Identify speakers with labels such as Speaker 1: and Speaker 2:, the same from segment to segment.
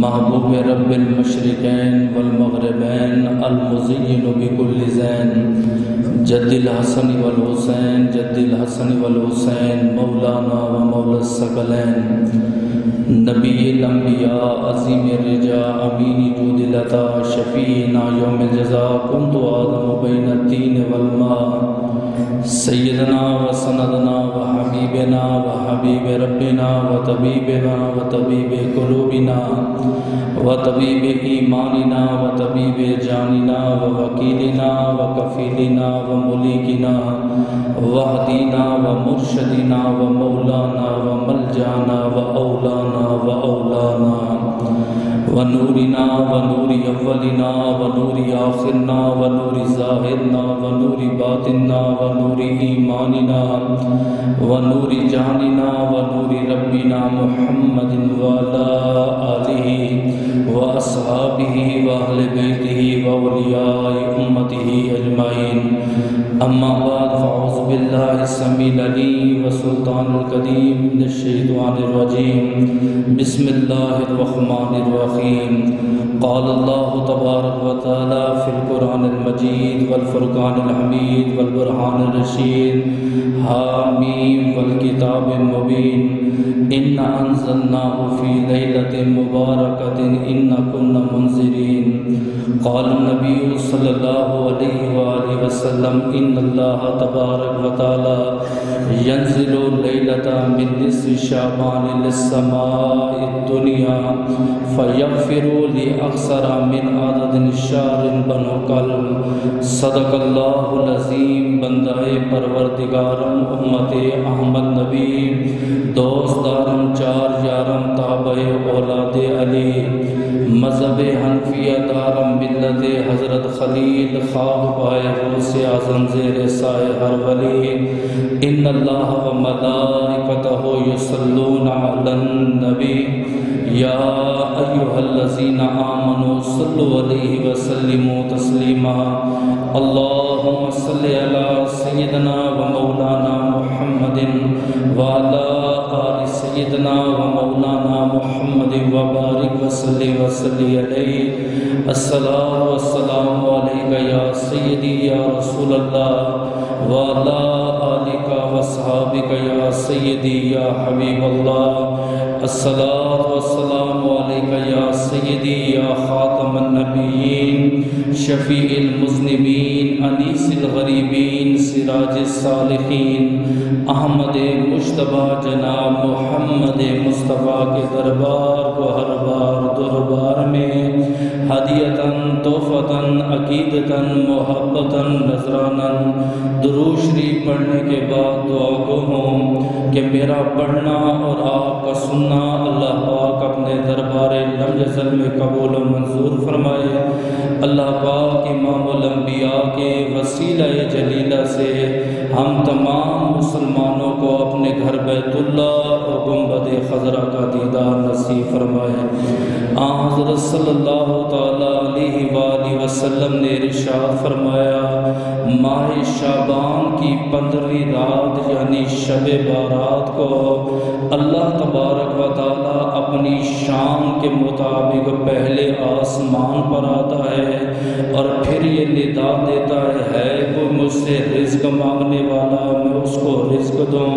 Speaker 1: محبوب رب المشرقین والمغربین المزین بكل زین جد الحسن والحسین جد الحسن والحسین مولانا و مولا الثقلین نبی الانبیاء عظیم الرجا امین جود العطا شفیعنا یوم الجزا کنت آدم بین الطین والماء سیدنا و سندنا و حبیبنا و حبیب ربنا و طبیبنا و طبیب قلوبنا و طبیب ایماننا و طبیب جاننا و وکیلنا و کفیلنا و ملیکنا و حدینا و مرشدنا و مولانا و ملجانا و اولانا و اولانا و نورنا و نور اولنا و نور آخرنا و نور ظاہرنا و نور باطننا و نور ایماننا و نور جاننا و نور ربنا محمد وعلى آلہ و اصحابہ و اہل بیتہ و اولیاء امتہ اجمعین اما بعد فاعوذ باللہ السمیع العلیم و سلطان القدیم من الشیطان الرجیم بسم اللہ الرحمن الرحیم قال اللہ تبارک و تعالی فی القرآن المجید والفرقان الحمید والبرہان الرشید حامیم والکتاب المبین انا انزلناه فی لیلۃ مبارکۃ انا کنا منذرین قال النبی صلی اللہ علیہ وآلہ وسلم ان اللہ تبارک و تعالی ينزل لیلۃ من نصف شعبان للسماء الدنیا فیغفر لأکثر من عدد الشہر بنو کلب صدق اللہ العظیم بندہ پروردگارم امت احمد نبی دوست دارم چار یارم تابع اولاد علی مذہب حنفیہ دارم ملت حضرت خلیل خواہ پائے غوث اعظم زیر سائے ہر ولی ان اللہ و ملائکتہ یصلون علی النبی یا ایہا الذین آمنوا صلوا علیہ وسلموا تسلیما اللہم صلی علی سیدنا و مولانا محمد وعلی آل سیدنا و مولانا محمد وبارک وسلم وسلی علیہ الصلاۃ والسلام علیکہ یا سیدی یا رسول اللہ وعلی آلک واصحابک یا سیدی یا حبیب اللہ الصلاۃ والسلام علیکہ یا سیدی یا خاتم النبیین شفیع المذنبین انیس الغریبین سراج الصالحین احمد مجتبی جناب محمد مصطفیٰ کے دربار کو ہر بار دربار میں ہدیتاً تحفتاً عقیدتاً محبتاً نذراناً درود شریف پڑھنے کے بعد دعا گو ہوں کہ میرا پڑھنا اور آپ کا سننا اللہ پاک اپنے دربار لم یزل میں قبول و منظور فرمائے۔ اللہ پاک امام الانبیاء کے وسیلہ جلیلہ سے ہم تمام مسلمانوں کو اپنے گھر بیت اللہ اور گنبد خضرا کا دیدار نصیب فرمائے۔ آن حضرت صلی اللہ تعالی علیہ وآلہ وسلم نے ارشاد فرمایا ماہ شعبان کی 15ویں رات یعنی شب بارات کو اللہ تبارک و تعالی اپنی شان کے مطابق پہلے آسمان پر آتا ہے اور پھر یہ ندا دیتا ہے کوئی مجھ سے رزق مانگنے والا میں اس کو رزق دوں،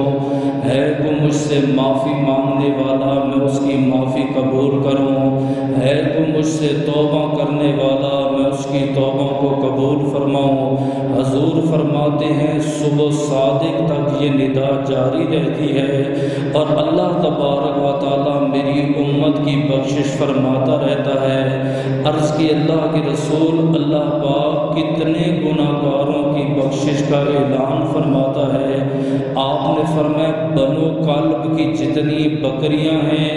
Speaker 1: ہے کوئی مجھ سے معافی مانگنے والا میں اس کی معافی قبول کروں، ہے کوئی مجھ سے توبہ کرنے والا میں اس کی توبہ کو قبول فرماؤں۔ حضور فرماتے ہیں صبح صادق تک یہ ندا جاری رہتی ہے اور اللہ تبارک و تعالیٰ میری امت کی بخشش فرماتا رہتا ہے۔ عرض کی اللہ کے رسول اللہ پاک کتنے گناہ گاروں کی بخشش کا اعلان فرماتا ہے۔ آپ نے فرمایا بنو کلب کی جتنی بکریاں ہیں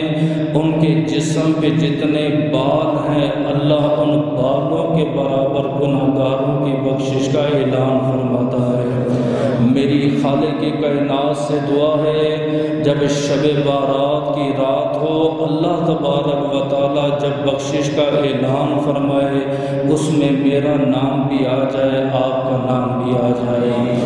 Speaker 1: ان کے جسم پہ جتنے بال ہیں اللہ ان بالوں کے برابر گناہ گاروں کی بخشش کا اعلان فرماتا ہے۔ میری خالق کائنات سے دعا ہے جب شب بارات کی رات ہو اللہ تبارک و تعالی جب بخشش کا اعلان فرمائے اس میں میرا نام بھی آ جائے، آپ کا نام بھی آ جائے۔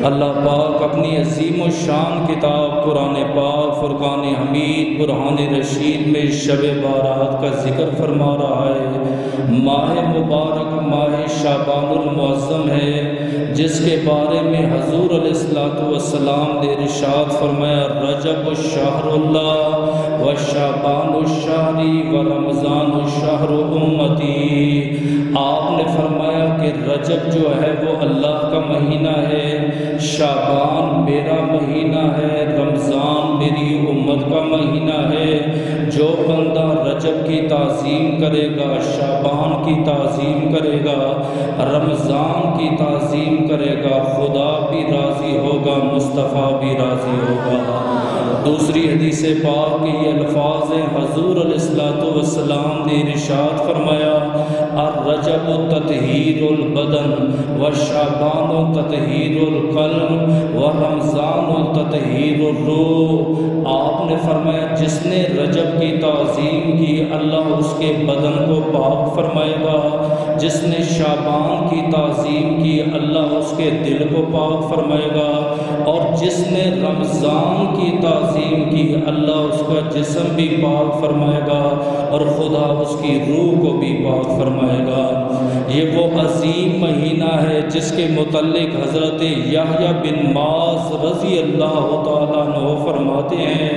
Speaker 1: اللہ پاک اپنی عظیم و شان کتاب قرآن پاک فرقان حمید برہان رشید میں شب بارات کا ذکر فرما رہا ہے۔ ماہ مبارک ماہ شعبان المعظم ہے جس کے بارے میں حضور علیہ السلام نے ارشاد فرمایا رجب الشہر اللہ و شعبان الشہر و رمضان الشہر امتی۔ آپ نے فرمایا کہ رجب جو ہے وہ اللہ کا مہینہ ہے، شعبان میرا مہینہ ہے، رمضان میری امت کا مہینہ ہے۔ جو بندہ رجب کی تعظیم کرے گا، شعبان کی تعظیم کرے گا، رمضان کی تعظیم کرے گا، خدا بھی راضی ہوگا، مصطفیٰ بھی راضی ہوگا۔ دوسری حدیث پاک کے یہ الفاظ ہیں، حضور علیہ السلام نے ارشاد فرمایا الرجب تطہیر البدن وشعبان تطہیر القلب ورمضان تطہیر الروح۔ آپ نے فرمایا جس نے رجب کی تعظیم کی اللہ اس کے بدن کو پاک فرمائے گا، جس نے شعبان کی تعظیم کی اللہ اس کے دل کو پاک فرمائے گا، اور جس نے رمضان کی تعظیم کی اللہ اس کا جسم بھی پاک فرمائے گا اور خدا اس کی روح کو بھی پاک فرمائے گا۔ یہ وہ عظیم مہینہ ہے جس کے متعلق حضرت یحییٰ بن معاذ رضی اللہ تعالیٰ عنہ فرماتے ہیں،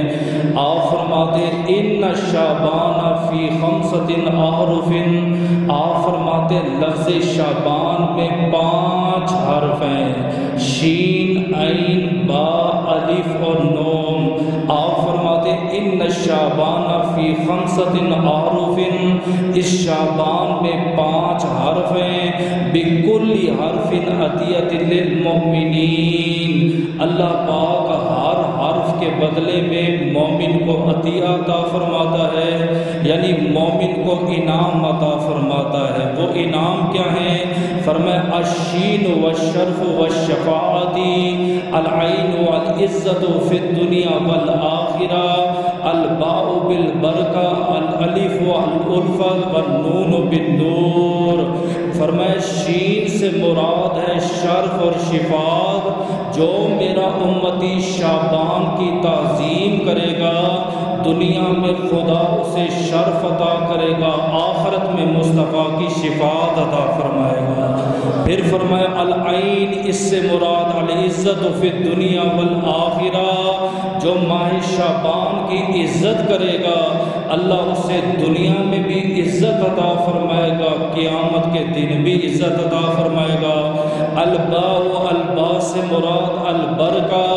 Speaker 1: آپ فرماتے ہیں ان شعبان فی خمسۃ احرف، آپ فرماتے لفظ شعبان میں 5 حرف ہیں، شین عین با الف اور نون۔ آپ فرماتے ان شعبان فی خمسۃ احرف، اس شعبان میں 5 حرف ہیں، بکل حرف عطیۃ للمؤمنین، اللہ پاک ہر حرف کے بدلے میں مومن کو عطیہ عطا فرماتا ہے، یعنی مومن کو انعام عطا فرماتا ہے۔ وہ انعام کیا ہیں؟ فرمایا الشین والشرف والشفاعت، العین والعزت فی الدنیا والآخرہ، الباء بالبرکہ، الالف والالفت والنون بالنور۔ فرمایا شین سے مراد ہے شرف اور شفاعت، جو میرا امتی شعبان کی تعظیم کرے گا دنیا میں خدا اسے شرف عطا کرے گا، آخرت میں مصطفیٰ کی شفاعت عطا فرمائے گا۔ پھر فرمایا العین، اس سے مراد العزت فی الدنیا والآخرہ، جو ماہ شعبان کی عزت کرے گا اللہ اسے دنیا میں بھی عزت عطا فرمائے گا، قیامت کے دن بھی عزت عطا فرمائے گا۔ الباء، الباء سے مراد البرکہ،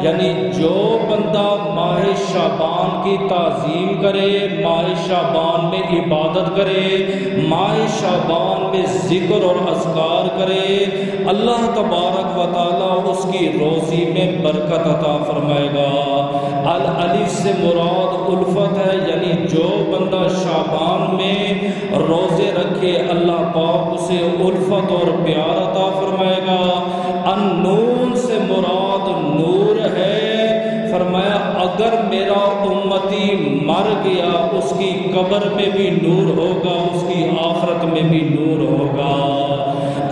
Speaker 1: یعنی جو بندہ ماہ شعبان کی تعظیم کرے، ماہ شعبان میں عبادت کرے، ماہ شعبان میں ذکر اور اذکار کرے، اللہ تبارک و تعالیٰ اس کی روزی میں برکت عطا فرمائے گا۔ الالف سے مراد الفت ہے، یعنی جو بندہ شعبان میں روزے رکھے اللہ پاک اسے الفت اور پیار عطا فرمائے گا۔ النون سے مراد نور ہے، فرمایا اگر میرا امتی مر گیا اس کی قبر میں بھی نور ہوگا، اس کی آخرت میں بھی نور ہوگا۔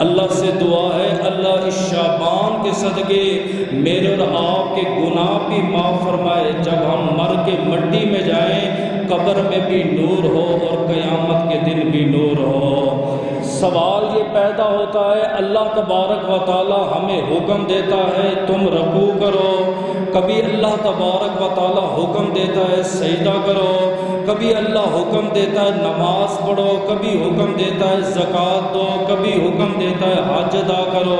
Speaker 1: اللہ سے دعا ہے اللہ اس شعبان کے صدقے میرے اور آپ کے گناہ بھی معاف فرمائے، جب ہم مر کے مٹی میں جائیں قبر میں بھی نور ہو اور قیامت کے دن بھی نور ہو۔ سوال یہ پیدا ہوتا ہے اللہ تبارک و تعالی ہمیں حکم دیتا ہے تم رکوع کرو، کبھی اللہ تبارک و تعالی حکم دیتا ہے سجدہ کرو، کبھی اللہ حکم دیتا ہے نماز پڑھو، کبھی حکم دیتا ہے زکوٰۃ دو، کبھی حکم دیتا ہے حج ادا کرو،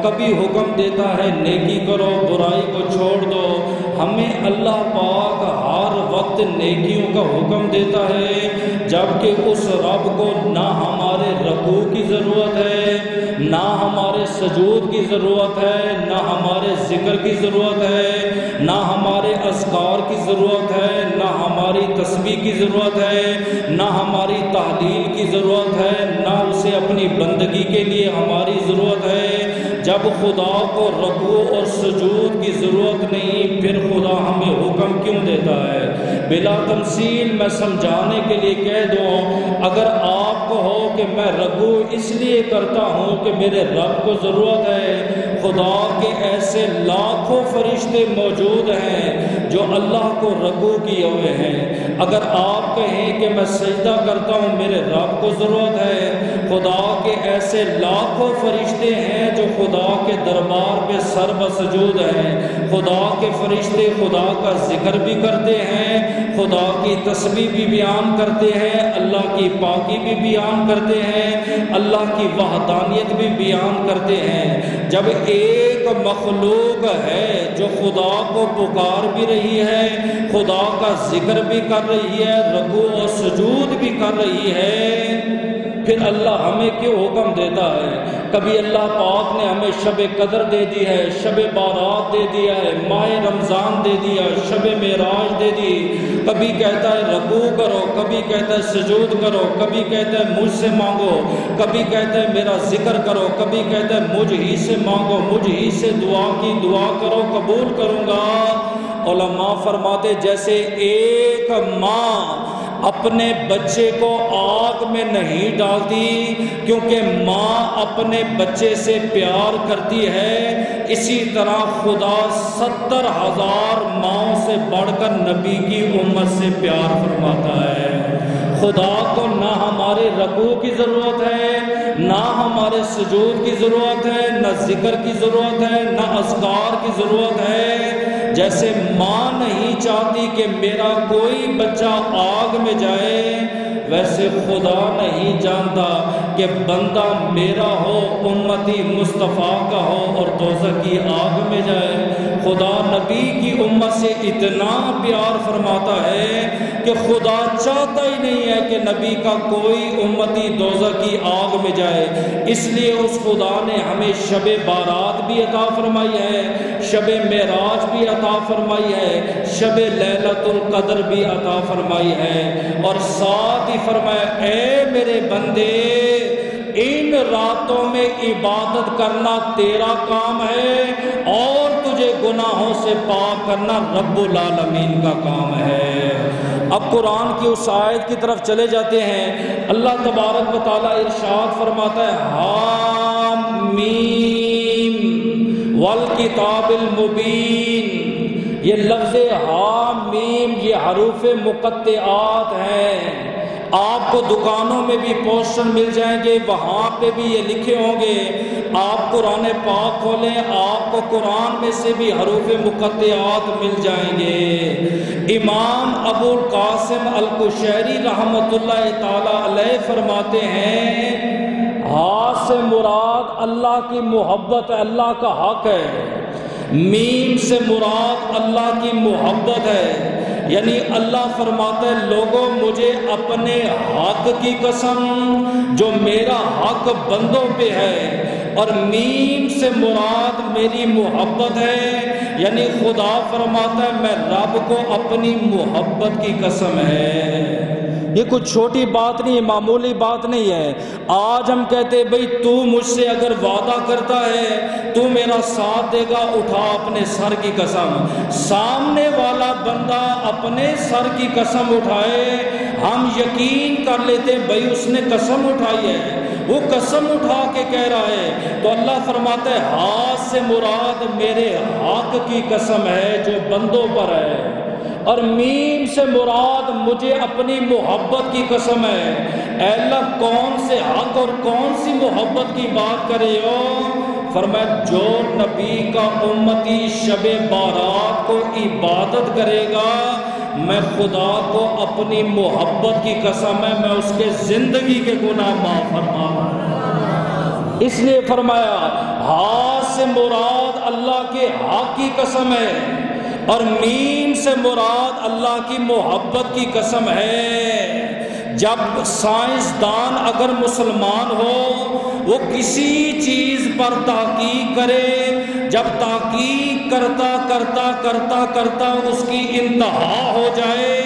Speaker 1: کبھی حکم دیتا ہے نیکی کرو برائی کو چھوڑ دو۔ ہمیں اللہ پاک ہر وقت نیکیوں کا حکم دیتا ہے، جبکہ اس رب کو نہ ہمارے رکوع کی ضرورت ہے، نہ ہمارے سجود کی ضرورت ہے، نہ ہمارے ذکر کی ضرورت ہے، نہ ہمارے اذکار کی ضرورت ہے، نہ ہماری تسبیح کی ضرورت ہے، نہ ہماری تحلیل کی ضرورت ہے، نہ اسے اپنی بندگی کے لیے ہماری ضرورت ہے۔ جب خدا کو رکوع اور سجود کی ضرورت نہیں پھر خدا ہمیں حکم کیوں دیتا ہے؟ بلا تمثیل میں سمجھانے کے لیے کہہ دوں، اگر آپ کو ہو کہ میں رکوع اس لیے کرتا ہوں کہ میرے رب کو ضرورت ہے، خدا کے ایسے لاکھوں فرشتے موجود ہیں جو اللہ کو رکوع کیے ہوئے ہیں۔ اگر آپ کہیں کہ میں سجدہ کرتا ہوں میرے رب کو ضرورت ہے، خدا کے ایسے لاکھوں فرشتے ہیں جو خدا کے دربار پہ سر بسجود ہیں۔ خدا کے فرشتے خدا کا ذکر بھی کرتے ہیں، خدا کی تسبیح بھی بیان کرتے ہیں، اللہ کی پاکی بھی بیان کرتے ہیں، اللہ کی وحدانیت بھی بیان کرتے ہیں۔ جب ایک مخلوق ہے جو خدا کو پکار بھی رہی ہے، خدا کا ذکر بھی کر رہی ہے، رکوع و سجود بھی کر رہی ہے، پھر اللہ ہمیں کیوں حکم دیتا ہے؟ کبھی اللہ پاک نے ہمیں شب قدر دے دی ہے، شب بارات دے دیا ہے، ماہ رمضان دے دیا، شب معراج دے دی، کبھی کہتا ہے رکوع کرو، کبھی کہتا ہے سجود کرو، کبھی کہتا ہے مجھ سے مانگو، کبھی کہتا ہے میرا ذکر کرو، کبھی کہتا ہے مجھ ہی سے مانگو، مجھ ہی سے دعا کی دعا کرو، قبول کروں گا۔ علماء فرماتے جیسے ایک ماں اپنے بچے کو آگ میں نہیں ڈالتی کیونکہ ماں اپنے بچے سے پیار کرتی ہے، اسی طرح خدا 70,000 ماؤں سے بڑھ کر نبی کی امت سے پیار فرماتا ہے۔ خدا کو نہ ہمارے رکوع کی ضرورت ہے، نہ ہمارے سجود کی ضرورت ہے، نہ ذکر کی ضرورت ہے، نہ اذکار کی ضرورت ہے۔ جیسے ماں نہیں چاہتی کہ میرا کوئی بچہ آگ میں جائے، ویسے خدا نہیں جانتا کہ بندہ میرا ہو، امتی مصطفیٰ کا ہو اور دوزخ کی آگ میں جائے۔ خدا نبی کی امت سے اتنا پیار فرماتا ہے کہ خدا چاہتا ہی نہیں ہے کہ نبی کا کوئی امتی دوزخ کی آگ میں جائے، اس لیے اس خدا نے ہمیں شب بارات بھی عطا فرمائی ہے، شب معراج بھی عطا فرمائی ہے، شب لیلۃ القدر بھی عطا فرمائی ہے، اور ساتھ ہی فرمایا اے میرے بندے ان راتوں میں عبادت کرنا تیرا کام ہے اور تجھے گناہوں سے پاک کرنا رب العالمین کا کام ہے۔ اب قرآن کی اس آیت کی طرف چلے جاتے ہیں، اللہ تبارک و تعالیٰ ارشاد فرماتا ہے حامیم والکتاب المبین۔ یہ لفظ حامیم یہ حروف مقطعات ہیں، آپ کو دکانوں میں بھی پوسٹر مل جائیں گے، وہاں پہ بھی یہ لکھے ہوں گے۔ آپ قرآن پاک کھولیں، آپ کو قرآن میں سے بھی حروف مقطعات مل جائیں گے۔ امام ابو القاسم القشیری رحمۃ اللہ تعالی علیہ فرماتے ہیں ہاں سے مراد اللہ کی محبت ہے، اللہ کا حق ہے، میم سے مراد اللہ کی محبت ہے، یعنی اللہ فرماتا ہے لوگوں مجھے اپنے حق کی قسم جو میرا حق بندوں پہ ہے، اور میم سے مراد میری محبت ہے، یعنی خدا فرماتا ہے میں رب کو اپنی محبت کی قسم ہے۔ یہ کوئی چھوٹی بات نہیں ہے، معمولی بات نہیں ہے۔ آج ہم کہتے بھئی تو مجھ سے اگر وعدہ کرتا ہے تو میرا ساتھ دے گا، اٹھا اپنے سر کی قسم۔ سامنے والا بندہ اپنے سر کی قسم اٹھائے، ہم یقین کر لیتے بھئی اس نے قسم اٹھائی ہے، وہ قسم اٹھا کے کہہ رہا ہے، تو اللہ فرماتا ہے ہاتھ سے مراد میرے حق کی قسم ہے جو بندوں پر ہے، اور میم سے مراد مجھے اپنی محبت کی قسم ہے۔ اے اللہ کون سے حق اور کون سی محبت کی بات کرے ہو؟ فرمایا جو نبی کا امتی شب بارات کو عبادت کرے گا، میں خدا کو اپنی محبت کی قسم ہے میں اس کے زندگی کے گناہ معاف فرماؤں۔ اس لیے فرمایا ہاتھ سے مراد اللہ کے حق کی قسم ہے، اور میم سے مراد اللہ کی محبت کی قسم ہے۔ جب سائنسدان اگر مسلمان ہو وہ کسی چیز پر تحقیق کرے، جب تحقیق کرتا کرتا کرتا کرتا اس کی انتہا ہو جائے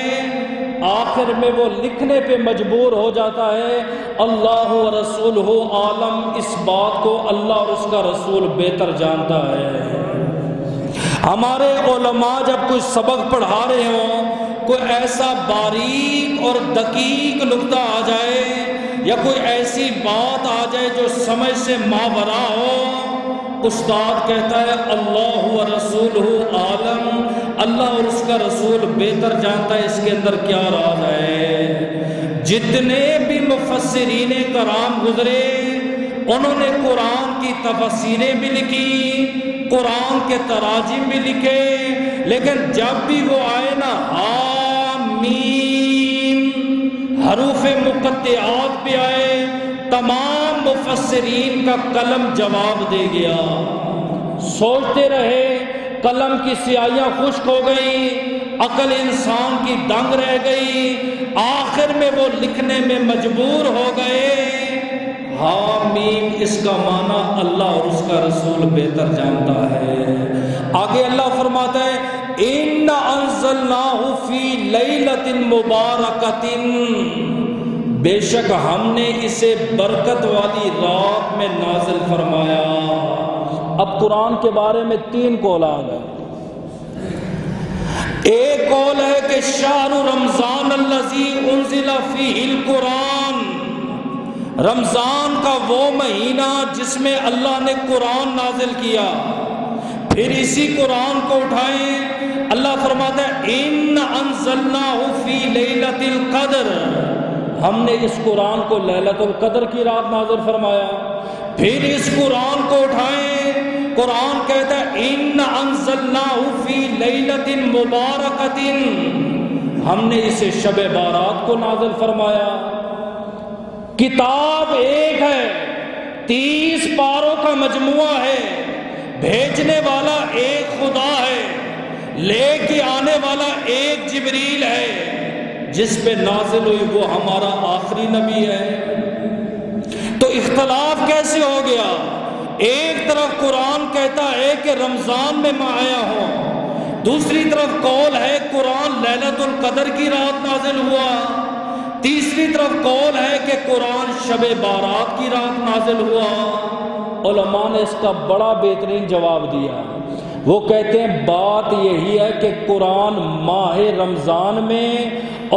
Speaker 1: آخر میں وہ لکھنے پہ مجبور ہو جاتا ہے اللہ و رسولہ عالم، اس بات کو اللہ اور اس کا رسول بہتر جانتا ہے۔ ہمارے علماء جب کوئی سبق پڑھا رہے ہوں، کوئی ایسا باریک اور دقیق نقطہ آ جائے یا کوئی ایسی بات آ جائے جو سمجھ سے ماورا ہو، استاد کہتا ہے اللہ و رسولہ عالم، اللہ اور اس کا رسول بہتر جانتا ہے اس کے اندر کیا راز ہے۔ جتنے بھی مفسرین کرام گزرے انہوں نے قرآن کی تفسیریں بھی لکھی، قرآن کے تراجم بھی لکھے، لیکن جب بھی وہ آئے نا حامیم حروف مقطعات پہ آئے، تمام مفسرین کا قلم جواب دے گیا۔ سوچتے رہے، قلم کی سیاہیاں خشک ہو گئی، عقل انسان کی دنگ رہ گئی، آخر میں وہ لکھنے میں مجبور ہو گئے حامیم، اس کا معنی اللہ اور اس کا رسول بہتر جانتا ہے۔ آگے اللہ فرماتا ہے اِنَّا أَنزَلْنَاهُ فِي لَيْلَةٍ مُبَارَكَةٍ، بے شک ہم نے اسے برکت والی رات میں نازل فرمایا۔ اب قرآن کے بارے میں 3 قول آ گئے۔ ایک قول ہے کہ شہر رمضان الذی انزل فیہ القرآن، رمضان کا وہ مہینہ جس میں اللہ نے قرآن نازل کیا۔ پھر اسی قرآن کو اٹھائیں، اللہ فرماتا ہے ان انزلناہ فی لیلۃ القدر، ہم نے اس قرآن کو لیلۃ القدر کی رات نازل فرمایا۔ پھر اس قرآن کو اٹھائیں، قرآن کہتا ہے ان انزلناہ فی لیلۃ مبارکۃ، ہم نے اسے شب بارات کو نازل فرمایا۔ کتاب ایک ہے، 30 پاروں کا مجموعہ ہے، بھیجنے والا ایک خدا ہے، لے کے آنے والا ایک جبریل ہے، جس پہ نازل ہوئی وہ ہمارا آخری نبی ہے۔ تو اختلاف کیسے ہو گیا؟ ایک طرف قرآن کہتا ہے کہ رمضان میں میں آیا ہوں، دوسری طرف قول ہے قرآن لیلۃ القدر کی رات نازل ہوا، تیسری طرف قول ہے کہ قرآن شب بارات کی رات نازل ہوا۔ علماء نے اس کا بڑا بہترین جواب دیا، وہ کہتے ہیں بات یہی ہے کہ قرآن ماہ رمضان میں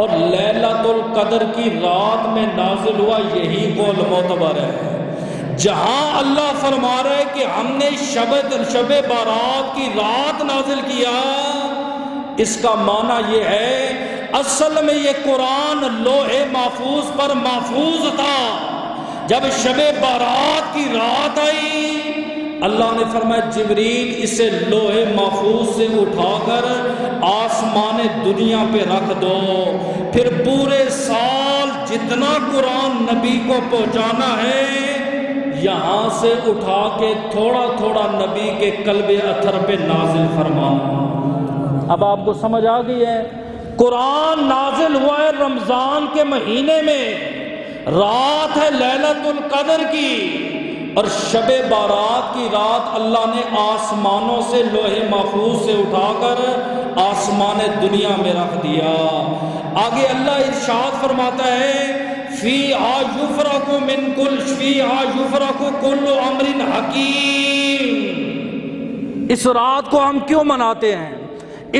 Speaker 1: اور لیلۃ القدر کی رات میں نازل ہوا، یہی قول معتبر ہے۔ جہاں اللہ فرما رہا ہے کہ ہم نے شب بارات کی رات نازل کیا، اس کا معنی یہ ہے اصل میں یہ قرآن لوح محفوظ پر محفوظ تھا۔ جب شب بارات کی رات آئی، اللہ نے فرمایا جبریل اسے لوح محفوظ سے اٹھا کر آسمان دنیا پہ رکھ دو، پھر پورے سال جتنا قرآن نبی کو پہنچانا ہے یہاں سے اٹھا کے تھوڑا تھوڑا نبی کے قلب اطہر پہ نازل فرمانا۔ اب آپ کو سمجھ آ گئی ہے، قرآن نازل ہوا ہے رمضان کے مہینے میں، رات ہے لیلۃ القدر کی، اور شب بارات کی رات اللہ نے آسمانوں سے لوح محفوظ سے اٹھا کر آسمان دنیا میں رکھ دیا۔ آگے اللہ ارشاد فرماتا ہے فیہا یفرق کل امر حکیم، اس رات کو ہم کیوں مناتے ہیں،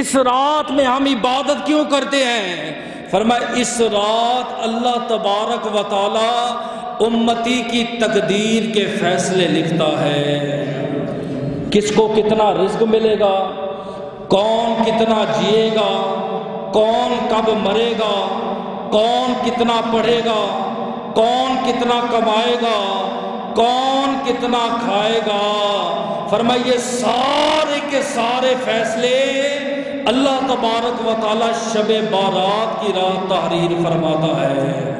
Speaker 1: اس رات میں ہم عبادت کیوں کرتے ہیں؟ فرمایا اس رات اللہ تبارک و تعالی امتی کی تقدیر کے فیصلے لکھتا ہے، کس کو کتنا رزق ملے گا، کون کتنا جیے گا، کون کب مرے گا، کون کتنا پڑھے گا، کون کتنا کمائے گا، کون کتنا کھائے گا۔ فرمایا یہ سارے کے سارے فیصلے اللہ تبارک و تعالی شب بارات کی رات تحریر فرماتا ہے۔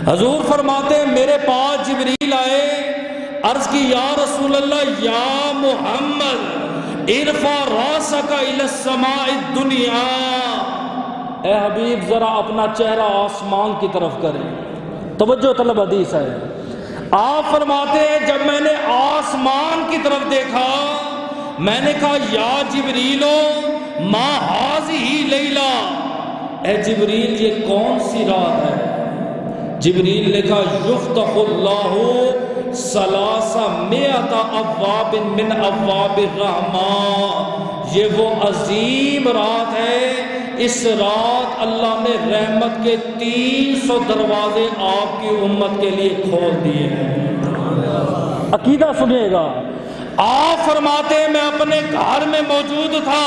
Speaker 1: حضور فرماتے ہیں میرے پاس جبریل آئے، عرض کی یا رسول اللہ یا محمد ارفع راسک الی السماء الدنیا، اے حبیب ذرا اپنا چہرہ آسمان کی طرف کریں۔ توجہ طلب حدیث ہے، آپ فرماتے ہیں جب میں نے آسمان کی طرف دیکھا میں نے کہا یا جبریلو ما ہذہ لیلہ، اے جبریل یہ کون سی رات ہے؟ جبریل نے کہا یفتح اللہ ثلاث مئۃ ابواب من ابواب الرحمن، یہ وہ عظیم رات ہے، اس رات اللہ نے رحمت کے 300 دروازے آپ کی امت کے لیے کھول دیے ہیں۔ عقیدہ سنیے گا، آپ فرماتے ہیں میں اپنے گھر میں موجود تھا،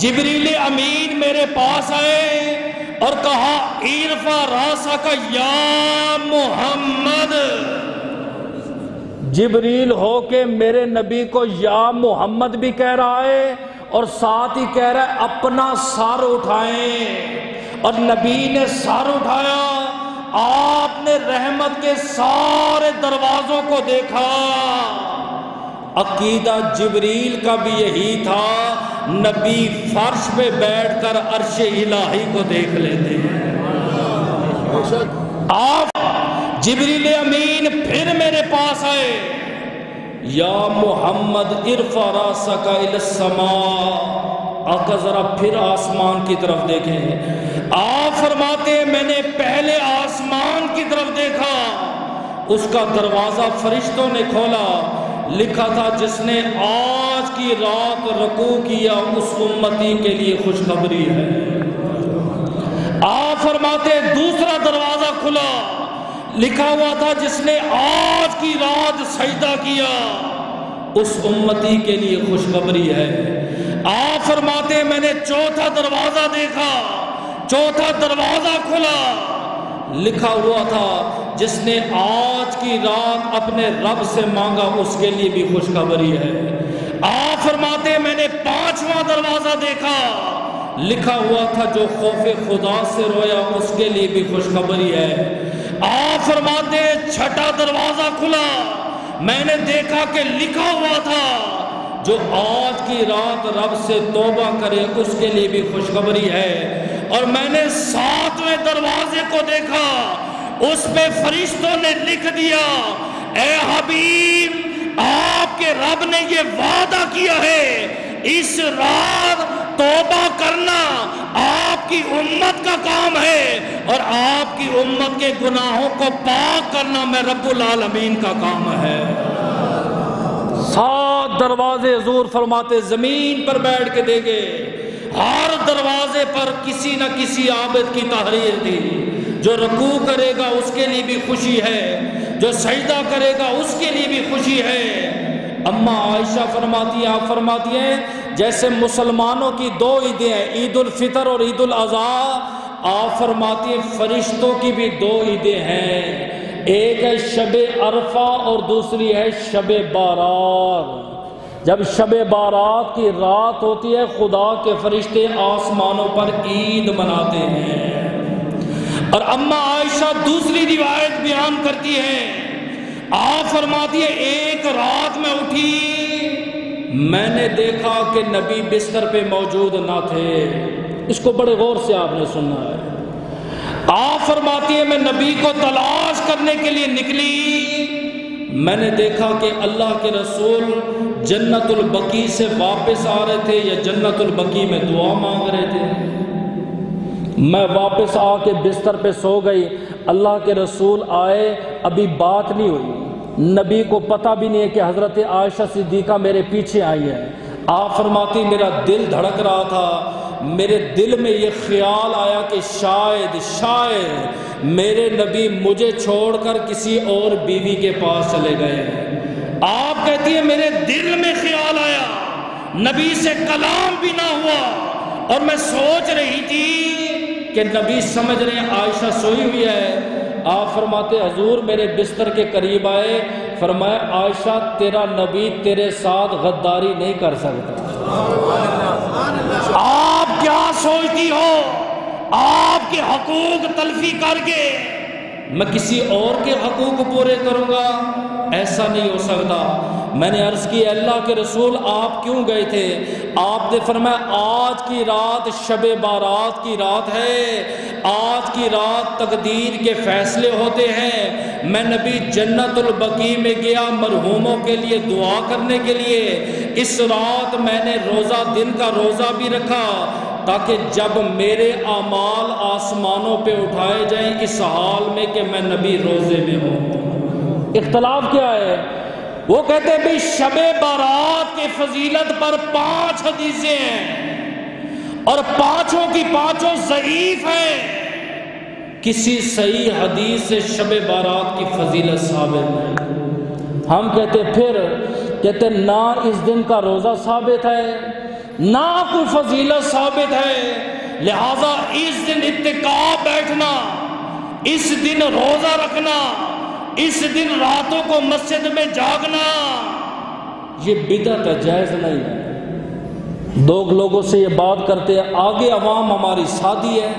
Speaker 1: جبریل امین میرے پاس آئے اور کہا ارفع راسک یا محمد۔ جبریل ہو کے میرے نبی کو یا محمد بھی کہہ رہا ہے اور ساتھ ہی کہہ رہا ہے اپنا سر اٹھائیں، اور نبی نے سر اٹھایا، آپ نے رحمت کے سارے دروازوں کو دیکھا۔ عقیدہ جبریل کا بھی یہی تھا، نبی فرش پہ بیٹھ کر عرش الہی کو دیکھ لیتے ہیں۔ آپ جبریل امین پھر میرے پاس آئے، یا محمد ارفع راسک الی السماء، آقا ذرا پھر آسمان کی طرف دیکھیں۔ آپ فرماتے ہیں میں نے پہلے آسمان کی طرف دیکھا، اس کا دروازہ فرشتوں نے کھولا، لکھا تھا جس نے آج کی رات رکوع کیا اس امتی کے لیے خوشخبری ہے۔ آپ فرماتے دوسرا دروازہ کھلا، لکھا ہوا تھا جس نے آج کی رات سجدہ کیا اس امتی کے لیے خوشخبری ہے۔ آپ فرماتے میں نے چوتھا دروازہ دیکھا، چوتھا دروازہ کھلا، لکھا ہوا تھا جس نے آج کی رات اپنے رب سے مانگا اس کے لیے بھی خوشخبری ہے۔ آپ فرماتے میں نے پانچواں دروازہ دیکھا، لکھا ہوا تھا جو خوف خدا سے رویا اس کے لیے بھی خوشخبری ہے۔ آپ فرماتے چھٹا دروازہ کھلا، میں نے دیکھا کہ لکھا ہوا تھا جو آج کی رات رب سے توبہ کرے اس کے لیے بھی خوشخبری ہے۔ اور میں نے ساتویں دروازے کو دیکھا، اس پہ فرشتوں نے لکھ دیا اے حبیب آپ کے رب نے یہ وعدہ کیا ہے اس رات توبہ کرنا آپ کی امت کا کام ہے اور آپ کی امت کے گناہوں کو پاک کرنا میں رب العالمین کا کام ہے۔ 7 دروازے حضور فرماتے زمین پر بیٹھ کے دیکھے، ہر دروازے پر کسی نہ کسی عابد کی تحریر تھی، جو رکوع کرے گا اس کے لیے بھی خوشی ہے، جو سجدہ کرے گا اس کے لیے بھی خوشی ہے۔ اما عائشہ فرماتی ہیں، آپ فرماتی ہیں جیسے مسلمانوں کی 2 عیدیں ہیں، عید الفطر اور عید الاضحیٰ، آپ فرماتی ہیں فرشتوں کی بھی 2 عیدیں ہیں، ایک ہے شب عرفہ اور دوسری ہے شب بارات۔ جب شب بارات کی رات ہوتی ہے خدا کے فرشتے آسمانوں پر عید مناتے ہیں۔ اور اما عائشہ دوسری روایت بیان کرتی ہیں، آپ فرماتی ہے ایک رات میں اٹھی، میں نے دیکھا کہ نبی بستر پہ موجود نہ تھے۔ اس کو بڑے غور سے آپ نے سننا ہے۔ آپ فرماتی ہے میں نبی کو تلاش کرنے کے لیے نکلی، میں نے دیکھا کہ اللہ کے رسول جنت البقیع سے واپس آ رہے تھے یا جنت البقیع میں دعا مانگ رہے تھے۔ میں واپس آ کے بستر پہ سو گئی، اللہ کے رسول آئے، ابھی بات نہیں ہوئی، نبی کو پتہ بھی نہیں ہے کہ حضرت عائشہ صدیقہ میرے پیچھے آئی ہے۔ آپ فرماتی میرا دل دھڑک رہا تھا، میرے دل میں یہ خیال آیا کہ شاید میرے نبی مجھے چھوڑ کر کسی اور بیوی کے پاس چلے گئے۔ آپ کہتی ہیں میرے دل میں خیال آیا، نبی سے کلام بھی نہ ہوا، اور میں سوچ رہی تھی کہ نبی سمجھ رہے ہیں عائشہ سوئی ہوئی ہے۔ آپ فرماتے حضور میرے بستر کے قریب آئے، فرمایا عائشہ تیرا نبی تیرے ساتھ غداری نہیں کر سکتا۔ آپ کیا سوچتی ہو آپ کے حقوق تلفی کر کے میں کسی اور کے حقوق پورے کروں گا؟ ایسا نہیں ہو سکتا۔ میں نے عرض کی اللہ کے رسول آپ کیوں گئے تھے؟ آپ نے فرمایا آج کی رات شب بارات کی رات ہے، آج کی رات تقدیر کے فیصلے ہوتے ہیں۔ میں نبی جنت البقیع میں گیا مرحوموں کے لیے دعا کرنے کے لیے، اس رات میں نے روزہ دن کا روزہ بھی رکھا، تاکہ جب میرے اعمال آسمانوں پہ اٹھائے جائیں اس حال میں کہ میں نبی روزے میں ہوں۔ اختلاف کیا ہے؟ وہ کہتے ہیں بھئی شب بارات کی فضیلت پر 5 حدیثیں ہیں اور پانچوں کی پانچوں ضعیف ہیں، کسی صحیح حدیث سے شب بارات کی فضیلت ثابت نہیں۔ ہم کہتے نہ اس دن کا روزہ ثابت ہے، نہ کوئی فضیلت ثابت ہے، لہذا اس دن اعتکاف بیٹھنا، اس دن روزہ رکھنا، اس دن راتوں کو مسجد میں جاگنا، یہ بدعت ہے، جائز نہیں ہے۔ لوگوں سے یہ بات کرتے ہیں، آگے عوام ہماری سادی ہے،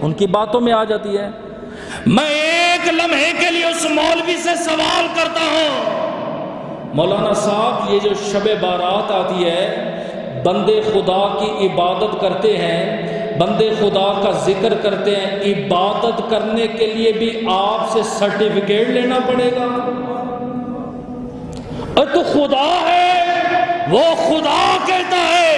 Speaker 1: ان کی باتوں میں آ جاتی ہے۔ میں ایک لمحے کے لیے اس مولوی سے سوال کرتا ہوں، مولانا صاحب یہ جو شب بارات آتی ہے، بندے خدا کی عبادت کرتے ہیں، بندے خدا کا ذکر کرتے ہیں، عبادت کرنے کے لیے بھی آپ سے سرٹیفکیٹ لینا پڑے گا؟ اور تو خدا ہے، وہ خدا کہتا ہے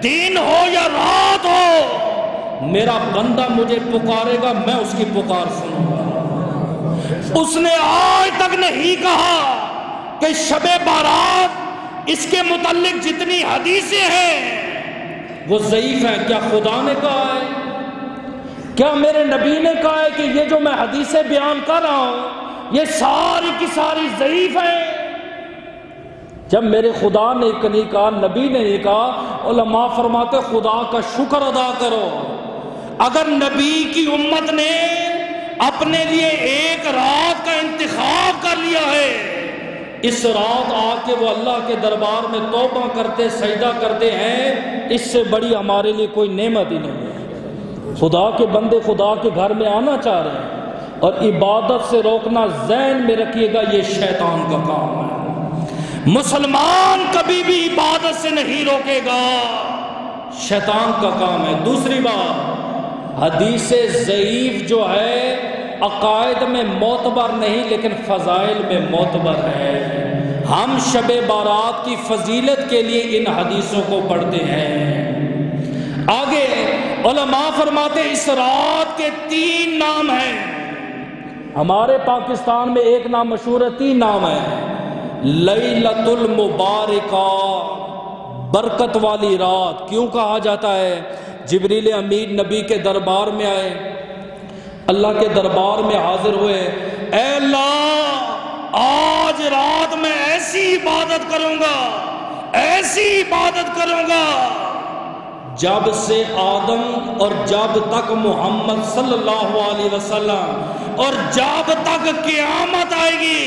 Speaker 1: دن ہو یا رات ہو میرا بندہ مجھے پکارے گا، میں اس کی پکار سنوں گا۔ اس نے آج تک نہیں کہا کہ شب بارات اس کے متعلق جتنی حدیثیں ہیں وہ ضعیف ہیں۔ کیا خدا نے کہا ہے؟ کیا میرے نبی نے کہا ہے کہ یہ جو میں حدیثیں بیان کر رہا ہوں یہ ساری کی ساری ضعیف ہیں؟ جب میرے خدا نے نہیں کہا، نبی نے نہیں کہا، علماء فرماتے خدا کا شکر ادا کرو۔ اگر نبی کی امت نے اپنے لیے ایک رات کا انتخاب کر لیا ہے، اس رات آ کے وہ اللہ کے دربار میں توبہ کرتے سجدہ کرتے ہیں، اس سے بڑی ہمارے لیے کوئی نعمت ہی نہیں ہے۔ خدا کے بندے خدا کے گھر میں آنا چاہ رہے ہیں اور عبادت سے روکنا، ذہن میں رکھیے گا یہ شیطان کا کام ہے۔ مسلمان کبھی بھی عبادت سے نہیں روکے گا، شیطان کا کام ہے۔ دوسری بات، حدیث ضعیف جو ہے عقائد میں معتبر نہیں لیکن فضائل میں معتبر ہے۔ ہم شب بارات کی فضیلت کے لیے ان حدیثوں کو پڑھتے ہیں۔ آگے علماء فرماتے اس رات کے 3 نام ہیں۔ ہمارے پاکستان میں ایک نام مشہور ہے، 3 نام ہیں۔ لیلۃ المبارکہ، برکت والی رات۔ کیوں کہا جاتا ہے؟ جبریل امین نبی کے دربار میں آئے، اللہ کے دربار میں حاضر ہوئے، اے اللہ آج رات میں ایسی عبادت کروں گا، ایسی عبادت کروں گا جب سے آدم اور جب تک محمد صلی اللہ علیہ وسلم اور جب تک قیامت آئے گی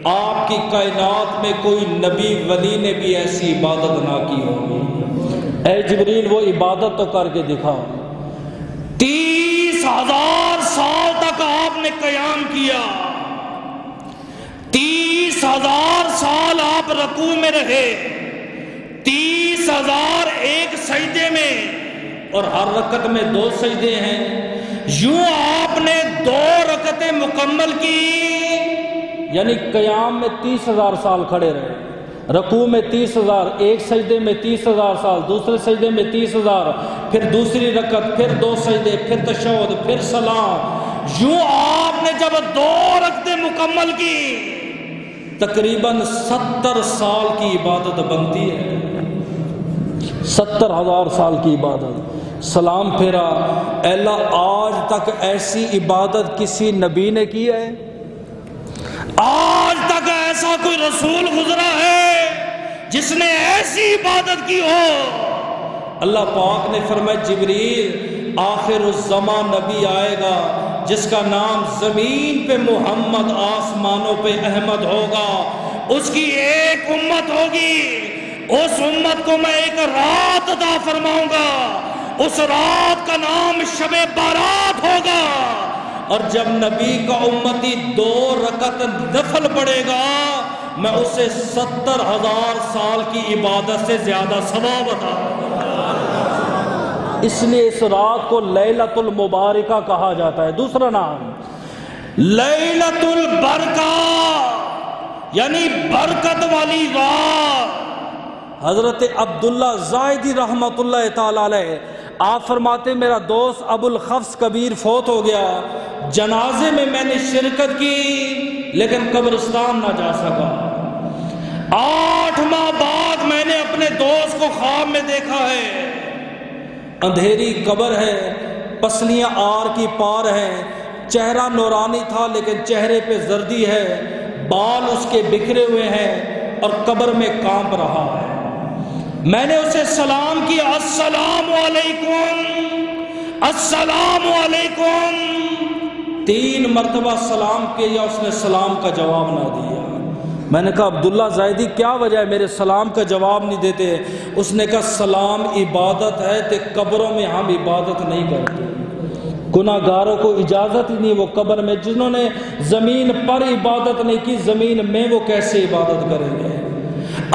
Speaker 1: آپ کی کائنات میں کوئی نبی ولی نے بھی ایسی عبادت نہ کی ہوگی۔ اے جبریل وہ عبادت تو کر کے دکھاؤ۔ 30,000 سال تک آپ نے قیام کیا، 30,000 سال آپ رکوع میں رہے، 30,000 ایک سجدے میں، اور ہر رکعت میں 2 سجدے ہیں۔ یوں آپ نے 2 رکعتیں مکمل کی، یعنی قیام میں 30,000 سال کھڑے رہے، رکوع میں 30,000، ایک سجدے میں 30,000 سال، دوسرے سجدے میں 30,000، پھر دوسری رکعت، پھر 2 سجدے، پھر تشہد، پھر سلام۔ یوں آپ نے جب 2 رکعتیں مکمل کی تقریباً 70 سال کی عبادت بنتی ہے، 70,000 سال کی عبادت۔ سلام پھیرا، اے اللہ آج تک ایسی عبادت کسی نبی نے کی ہے؟ آج تک ایسا کوئی رسول گزرا ہے جس نے ایسی عبادت کی ہو؟ اللہ پاک نے فرمایا جبریل آخر الزمان نبی آئے گا جس کا نام زمین پہ محمد، آسمانوں پہ احمد ہوگا، اس کی ایک امت ہوگی، اس امت کو میں ایک رات عطا فرماؤں گا، اس رات کا نام شب بارات ہوگا، اور جب نبی کا امتی 2 رکعت نفل پڑے گا میں اسے 70,000 سال کی عبادت سے زیادہ ثواب عطا کروں گا۔ اس لیے اس رات کو لیلۃ المبارکہ کہا جاتا ہے۔ دوسرا نام لیلۃ البرکہ، یعنی برکت والی رات۔ حضرت عبداللہ زاہدی رحمۃ اللہ تعالی علیہ، آپ فرماتے میرا دوست ابو الخفص کبیر فوت ہو گیا، جنازے میں میں نے شرکت کی لیکن قبرستان نہ جا سکا۔ 8 ماہ بعد میں نے اپنے دوست کو خواب میں دیکھا ہے، اندھیری قبر ہے، پسلیاں آر کی پار ہیں، چہرہ نورانی تھا لیکن چہرے پہ زردی ہے، بال اس کے بکھرے ہوئے ہیں اور قبر میں کانپ رہا ہے۔ میں نے اسے سلام کیا، السلام علیکم السلام علیکم، 3 مرتبہ سلام کیا، اس نے سلام کا جواب نہ دیا۔ میں نے کہا عبداللہ زاہدی کیا وجہ ہے میرے سلام کا جواب نہیں دیتے؟ اس نے کہا سلام عبادت ہے تے قبروں میں ہم عبادت نہیں کرتے، گناہگاروں کو اجازت ہی نہیں وہ قبر میں، جنہوں نے زمین پر عبادت نہیں کی زمین میں وہ کیسے عبادت کریں گے؟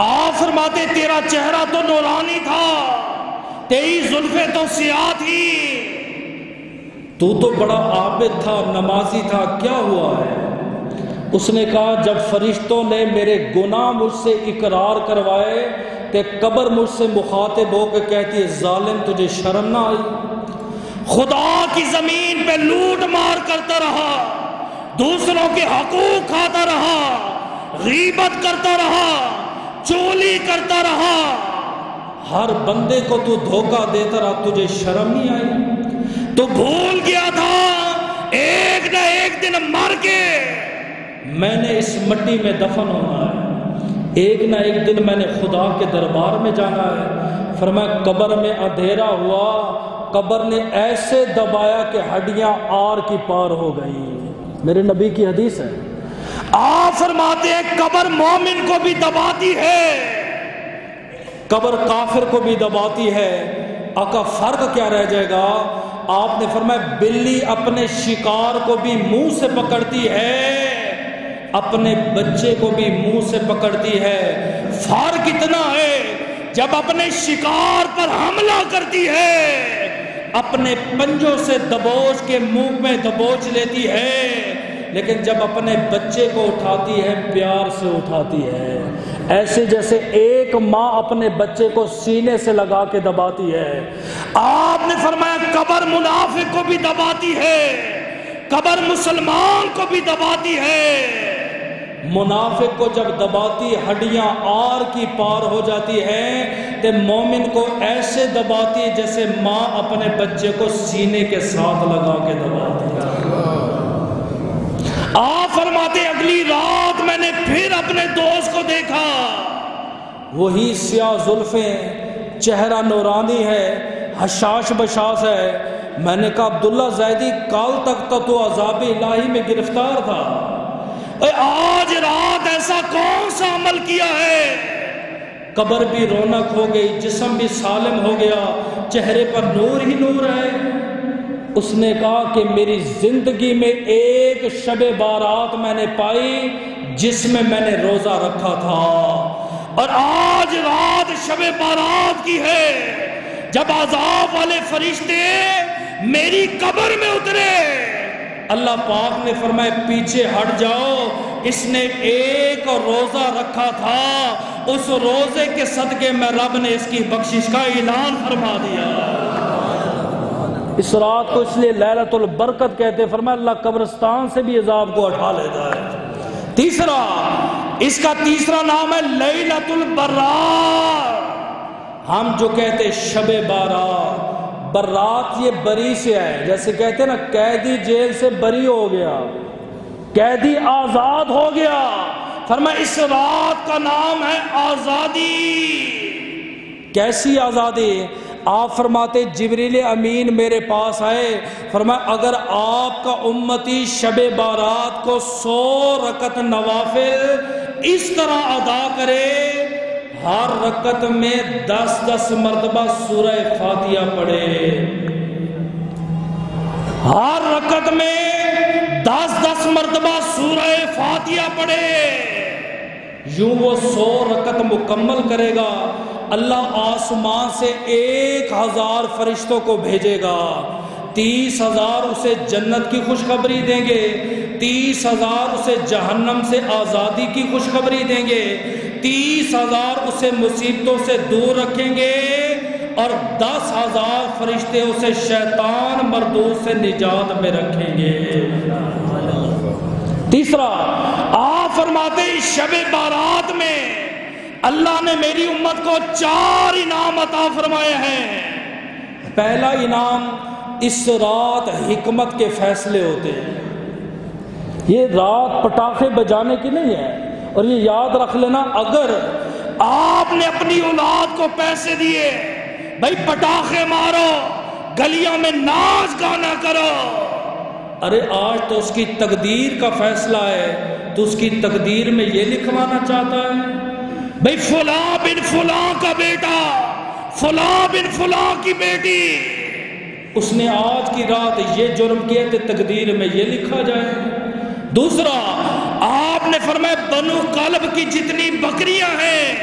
Speaker 1: آپ فرماتے تیرا چہرہ تو نورانی تھا، تیری زلفیں تو سیاہ تھی، تو بڑا عابد تھا، نمازی تھا، کیا ہوا ہے؟ اس نے کہا جب فرشتوں نے میرے گناہ مجھ سے اقرار کروائے تے قبر مجھ سے مخاطب ہو کے کہتی ہے ظالم تجھے شرم نہ آئی؟ خدا کی زمین پہ لوٹ مار کرتا رہا، دوسروں کے حقوق کھاتا رہا، غیبت کرتا رہا، چولی کرتا رہا، ہر بندے کو تو دھوکہ دیتا رہا، تجھے شرم نہیں آئی؟ تو بھول گیا تھا ایک نہ ایک دن مر کے میں نے اس مٹی میں دفن ہونا ہے، ایک نہ ایک دن میں نے خدا کے دربار میں جانا ہے۔ فرمایا قبر میں اندھیرا ہوا، قبر نے ایسے دبایا کہ ہڈیاں آر کی پار ہو گئی، میرے نبی کی حدیث ہے۔ آپ فرماتے ہیں قبر مومن کو بھی دباتی ہے، قبر کافر کو بھی دباتی ہے۔ آقا فرق کیا رہ جائے گا؟ آپ نے فرمایا بلی اپنے شکار کو بھی منہ سے پکڑتی ہے، اپنے بچے کو بھی منہ سے پکڑتی ہے۔ فرق اتنا ہے جب اپنے شکار پر حملہ کرتی ہے اپنے پنجوں سے دبوچ کے منہ میں دبوچ لیتی ہے، لیکن جب اپنے بچے کو اٹھاتی ہے پیار سے اٹھاتی ہے، ایسے جیسے ایک ماں اپنے بچے کو سینے سے لگا کے دباتی ہے۔ آپ نے فرمایا قبر منافق کو بھی دباتی ہے، قبر مسلمان کو بھی دباتی ہے۔ منافق کو جب دباتی ہڈیاں آر کی پار ہو جاتی ہے تو مومن کو ایسے دباتی ہے جیسے ماں اپنے بچے کو سینے کے ساتھ لگا کے دباتی ہے۔ آپ فرماتے اگلی رات میں نے پھر اپنے دوست کو دیکھا، وہی سیاہ زلفیں، چہرہ نورانی ہے، حشاش بشاش ہے۔ میں نے کہا عبداللہ زاہدی کل تک تو عذاب الہی میں گرفتار تھا، آج رات ایسا کون سا عمل کیا ہے؟ قبر بھی رونق ہو گئی، جسم بھی سالم ہو گیا، چہرے پر نور ہی نور ہے۔ اس نے کہا کہ میری زندگی میں ایک شب بارات میں نے پائی جس میں میں نے روزہ رکھا تھا، اور آج رات شب بارات کی ہے جب عذاب والے فرشتے میری قبر میں اترے۔ اللہ پاک نے فرمایا پیچھے ہٹ جاؤ، اس نے ایک روزہ رکھا تھا، اس روزے کے صدقے میں رب نے اس کی بخشش کا اعلان فرما دیا۔ اس رات کو اس لیے لیلۃ البرکت کہتے، فرمایا اللہ قبرستان سے بھی عذاب کو اٹھا لیتا ہے۔ تیسرا، اس کا تیسرا نام ہے لیلۃ البرات۔ ہم جو کہتے شب بارات، برات یہ بری سے ہے، جیسے کہتے ہیں نا قیدی جیل سے بری ہو گیا، قیدی آزاد ہو گیا۔ فرمایا اس رات کا نام ہے آزادی۔ کیسی آزادی؟ آپ فرماتے جبریل امین میرے پاس آئے، فرمایا اگر آپ کا امتی شب بارات کو 100 رکعت نوافل اس طرح ادا کرے، ہر رکعت میں 10 مرتبہ سورہ فاتحہ پڑھے، ہر رکعت میں 10 مرتبہ سورہ فاتحہ پڑھے، یوں وہ 100 رکعت مکمل کرے گا، اللہ آسمان سے 1000 فرشتوں کو بھیجے گا، 30,000 اسے جنت کی خوشخبری دیں گے، 30,000 اسے جہنم سے آزادی کی خوشخبری دیں گے، 30,000 اسے مصیبتوں سے دور رکھیں گے، اور 10,000 فرشتے اسے شیطان مردود سے نجات میں رکھیں گے۔ تیسرا، آپ فرماتے ہیں شب بارات میں اللہ نے میری امت کو 4 انعام عطا فرمائے ہیں۔ پہلا انعام، اس رات حکمت کے فیصلے ہوتے ہیں۔ یہ رات پٹاخے بجانے کی نہیں ہے، اور یہ یاد رکھ لینا، اگر آپ نے اپنی اولاد کو پیسے دیے، بھائی پٹاخے مارو، گلیوں میں ناچ گانا کرو، ارے آج تو اس کی تقدیر کا فیصلہ ہے، تو اس کی تقدیر میں یہ لکھوانا چاہتا ہے بھائی فلاں بن فلاں کا بیٹا، فلاں بن فلاں کی بیٹی، اس نے آج کی رات یہ جرم کیا تو تقدیر میں یہ لکھا جائے۔ دوسرا، آپ نے فرمایا بنو کلب کی جتنی بکریاں ہیں،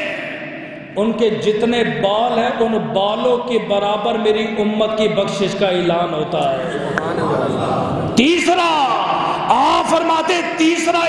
Speaker 1: ان کے جتنے بال ہیں، ان بالوں کے برابر میری امت کی بخشش کا اعلان ہوتا ہے۔ تیسرا، آپ فرماتے تیسرا